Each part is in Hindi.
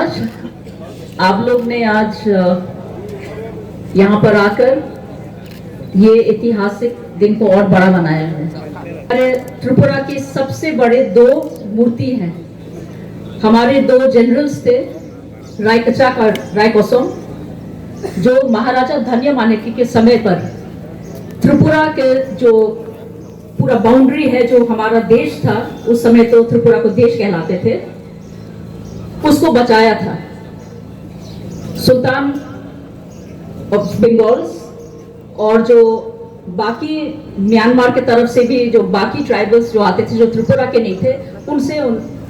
महाराज, आप लोग ने आज यहाँ पर आकर ये ऐतिहासिक दिन को और बड़ा बनाया है। हमारे त्रिपुरा के सबसे बड़े दो मूर्ति हैं। हमारे दो जनरल्स थे, रायकचाक और रायकोसम, जो महाराजा धन्य मानेकी के समय पर त्रिपुरा के जो पूरा बाउंड्री है, जो हमारा देश था, उस समय तो त्रिपुरा को देश कहलाते थे, उसको बचाया था। सुल्तान ऑफ बंगाल्स और जो बाकी म्यांमार के तरफ से भी जो बाकी ट्राइबल्स जो आते थे, जो त्रिपुरा के नहीं थे, उनसे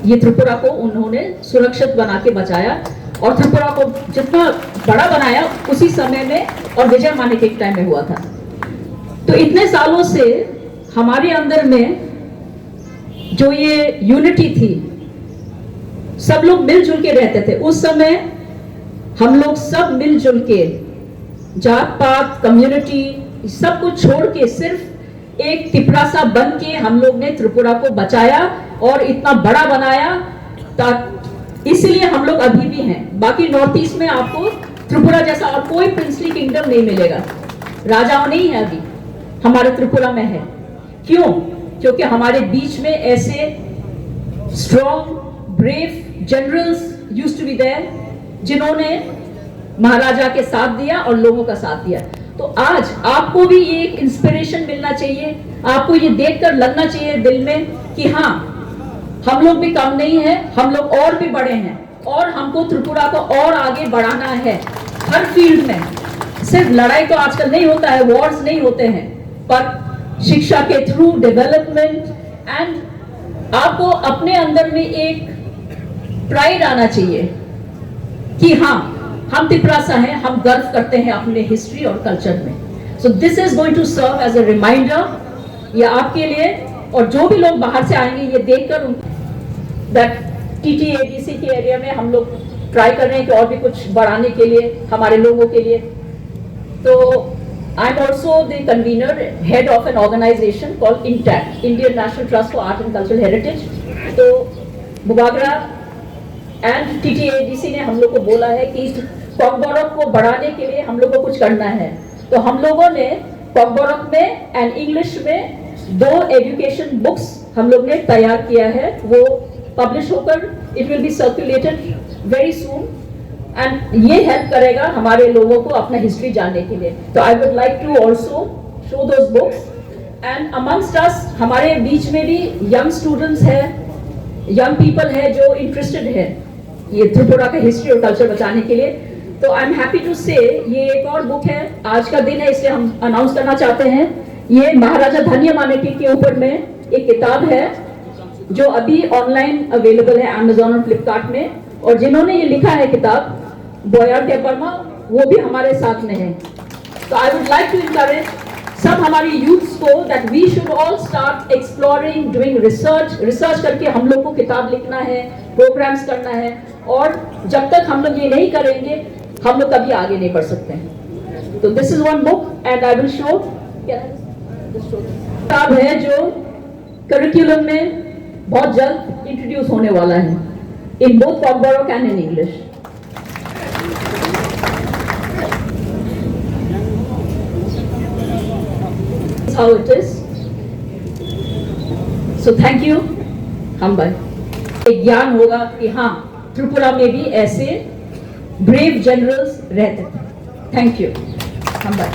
ये त्रिपुरा को उन्होंने सुरक्षित बना के बचाया और त्रिपुरा को जितना बड़ा बनाया उसी समय में और विजय माने के टाइम में हुआ था। तो इतने सालों से हमारे अंदर में जो ये यूनिटी थी, सब लोग मिलजुल के रहते थे। उस समय हम लोग सब मिलजुल के जात पात कम्युनिटी सब कुछ छोड़ के सिर्फ एक तिपरा सा बन के हम लोग ने त्रिपुरा को बचाया और इतना बड़ा बनाया। इसलिए हम लोग अभी भी हैं। बाकी नॉर्थ ईस्ट में आपको त्रिपुरा जैसा और कोई प्रिंसली किंगडम नहीं मिलेगा, राजाओं नहीं है, अभी हमारे त्रिपुरा में है। क्यों? क्योंकि हमारे बीच में ऐसे strong brave generals used to be there, जिन्होंने महाराजा के साथ दिया और लोगों का साथ दिया। तो आज आपको भी ये एक इंस्पिरेशन मिलना चाहिए, आपको ये देखकर लगना चाहिए दिल में कि हाँ, हम लोग भी कम नहीं है, हम लोग और भी बड़े हैं और हमको त्रिपुरा को और आगे बढ़ाना है हर फील्ड में। सिर्फ लड़ाई तो आजकल नहीं होता है, वॉर्स नहीं होते हैं, पर शिक्षा के थ्रू डेवलपमेंट एंड आपको अपने अंदर में एक प्राइड आना चाहिए कि हाँ, हम तिपरासा हैं, हम गर्व करते हैं अपने हिस्ट्री और कल्चर में। So this is going to serve as a reminder ये आपके लिए, और जो भी लोग बाहर से आएंगे ये देखकर दैट TTADC के एरिया में हम लोग ट्राई कर रहे हैं कि और भी कुछ बढ़ाने के लिए हमारे लोगों के लिए। तो I am also the convener, head of an organisation called INTACH, Indian National Trust for Art and Cultural Heritage. तो बुबागरा एंड TTADC ने हम लोग को बोला है कि कॉकबोरोक को बढ़ाने के लिए हम लोग को कुछ करना है। तो हम लोगों ने कॉकबोरोक में एंड इंग्लिश में 2 एजुकेशन बुक्स हम लोग ने तैयार किया है। वो पब्लिश होकर it will be circulated very soon and ये हेल्प करेगा हमारे लोगों को अपना हिस्ट्री जानने के लिए। तो I would like to also show those books and amongst us, हमारे बीच में भी यंग स्टूडेंट्स है, यंग पीपल है जो इंटरेस्टेड है ये त्रिपुरा का हिस्ट्री और कल्चर बचाने के लिए। तो आई एम हैप्पी टू से ये एक और बुक है, आज का दिन है इसलिए हम अनाउंस करना चाहते हैं। ये महाराजा धन्य मानेकी के ऊपर में एक किताब है जो अभी ऑनलाइन अवेलेबल है अमेज़न और फ्लिपकार्ट में, और जिन्होंने ये लिखा है किताब बोयार टेपरमा, वो भी हमारे साथ में है। तो I would like to encourage सब हमारी यूथ्स को that we should all start exploring, doing research करके हम लोग को किताब लिखना है, प्रोग्राम्स करना है, और जब तक हम लोग ये नहीं करेंगे हम लोग कभी आगे नहीं बढ़ सकते हैं। तो this is one book and I will show किताब है जो करिकुलम में बहुत जल्द इंट्रोड्यूस होने वाला है in both Kokborok and in English. How it is. So thank you. हम भाई एक ज्ञान होगा कि हाँ, त्रिपुरा में भी ऐसे ब्रेव जनरल्स रहते थे। थैंक यू हम भाई।